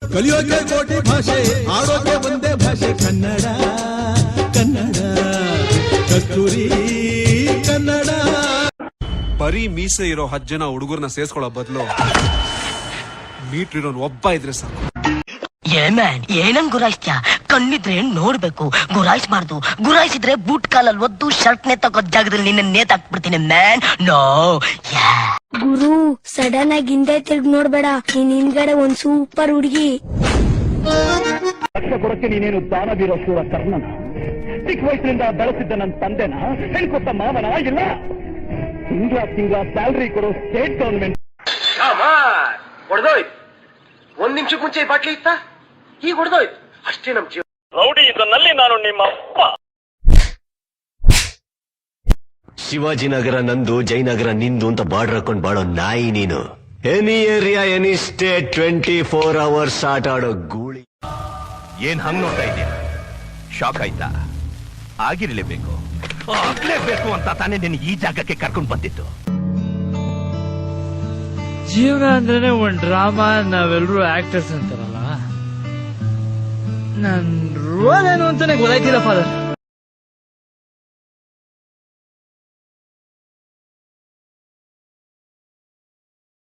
ಕಲಿಯೋಕೆ ಕೋಟಿ ಭಾಷೆ, ಆಡೋಕೆ ಒಂದೇ ಭಾಷೆ ಕನ್ನಡ. ಕನ್ನಡ ಕಸ್ತೂರಿ ಕನ್ನಡ. ಬರೀ ಮೀಸೆ ಇರೋ 10 ಜನ ಹುಡುಗರನ್ನ ಸೇರ್ಸ್ಕೊಳ್ಳೋ ಬದಲು ಮೀಟರ್ ಇರೋನ್ ಒಬ್ಬ ಇದ್ರೆ ಸಾಕು. ಏನಂಗ್ ಗುರಾಯಿಸ್ತ್ಯಾ? ಕಣ್ಣಿದ್ರೆ ನೋಡ್ಬೇಕು, ಗುರಾಯಿಸ್ಬಾರ್ದು. ಗುರಾಯಿಸಿದ್ರೆ ಬೂಟ್ ಕಾಲಲ್ಲಿ ಒದ್ದು ಶರ್ಟ್ ನೇತಾಕೋ ಜಾಗದಲ್ಲಿ ನಿನ್ನ ನೇತಾಕ್ಬಿಡ್ತೀನಿ ಮ್ಯಾನ್. ನೋ ಗುರು, ಸಡನ್ ಆಗಿ ಹಿಂದೆ ತಿರ್ಗಿ ನೋಡ್ಬೇಡ. ನೀನ್ ಹಿಂದ್ಗಡೆ ಒಂದ್ ಸೂಪರ್ ಹುಡುಗಿ. ಲಕ್ಷ ಕೊಡಕ್ಕೆ ನೀನೇನು ದಾನವೀರ ಶೂರ ಕರ್ಣನ? ಚಿಕ್ಕ ವಯಸ್ಸಿನಿಂದ ಬೆಳೆಸಿದ್ದ ನನ್ನ ತಂದೆನ, ಹೆಣ್ಕೊಟ್ಟ ಮಾವನ ಇಲ್ಲ. ತಿಂಗಳ ಸ್ಯಾಲ್ರಿ ಕೊಡೋ ಸ್ಟೇಟ್ ಗವರ್ಮೆಂಟ್. ಹೊಡೆದೋಯ್ತು. 1 ನಿಮಿಷಕ್ಕೆ ಮುಂಚೆ ಈ ಬಾಟ್ಲಿ ಇತ್ತ, ಈಗ ಹೊಡೆದೋಯ್ತು ಅಷ್ಟೇ. ನಮ್ ಜೀವ ರೌಡಿ ಇದನ್ನಲ್ಲಿ ನಾನು ನಿಮ್ಮ ಅಪ್ಪ. ಶಿವಾಜಿನಗರ ನಂದು, ಜಯನಗರ ನಿಂದು ಅಂತ ಬಾರ್ಡರ್ ಹಾಕೊಂಡ್ ಬಾಳೋ ನಾಯಿ ನೀನು. Any area any state 24 hours ಆಟ ಆಡೋ ಗೂಳಿ. ಏನ್ ಹಂಗ್ ನೋಡ್ತಾ ಇದೀಯ? ಶಾಕ್ ಆಯ್ತಾ? ಆಗಿರ್ಲೇಬೇಕು, ಆಗ್ಲೇಬೇಕು ಅಂತ ತಾನೇ ನಿನ್ ಈ ಜಾಗಕ್ಕೆ ಕರ್ಕೊಂಡ್ ಬಂದಿತ್ತು. ಜೀವನ ಅಂದ್ರೇನೆ ಒಂದ್ ಡ್ರಾಮಾ, ನಾವೆಲ್ಲರೂ ಆಕ್ಟರ್ಸ್ ಅಂತಾರಲ್ಲ. ನನ್ ರೋಲ್ ಏನು ಅಂತಾನೆ ಗೊತ್ತಾಯ್ತಿಲ್ಲ ಫಾದರ್.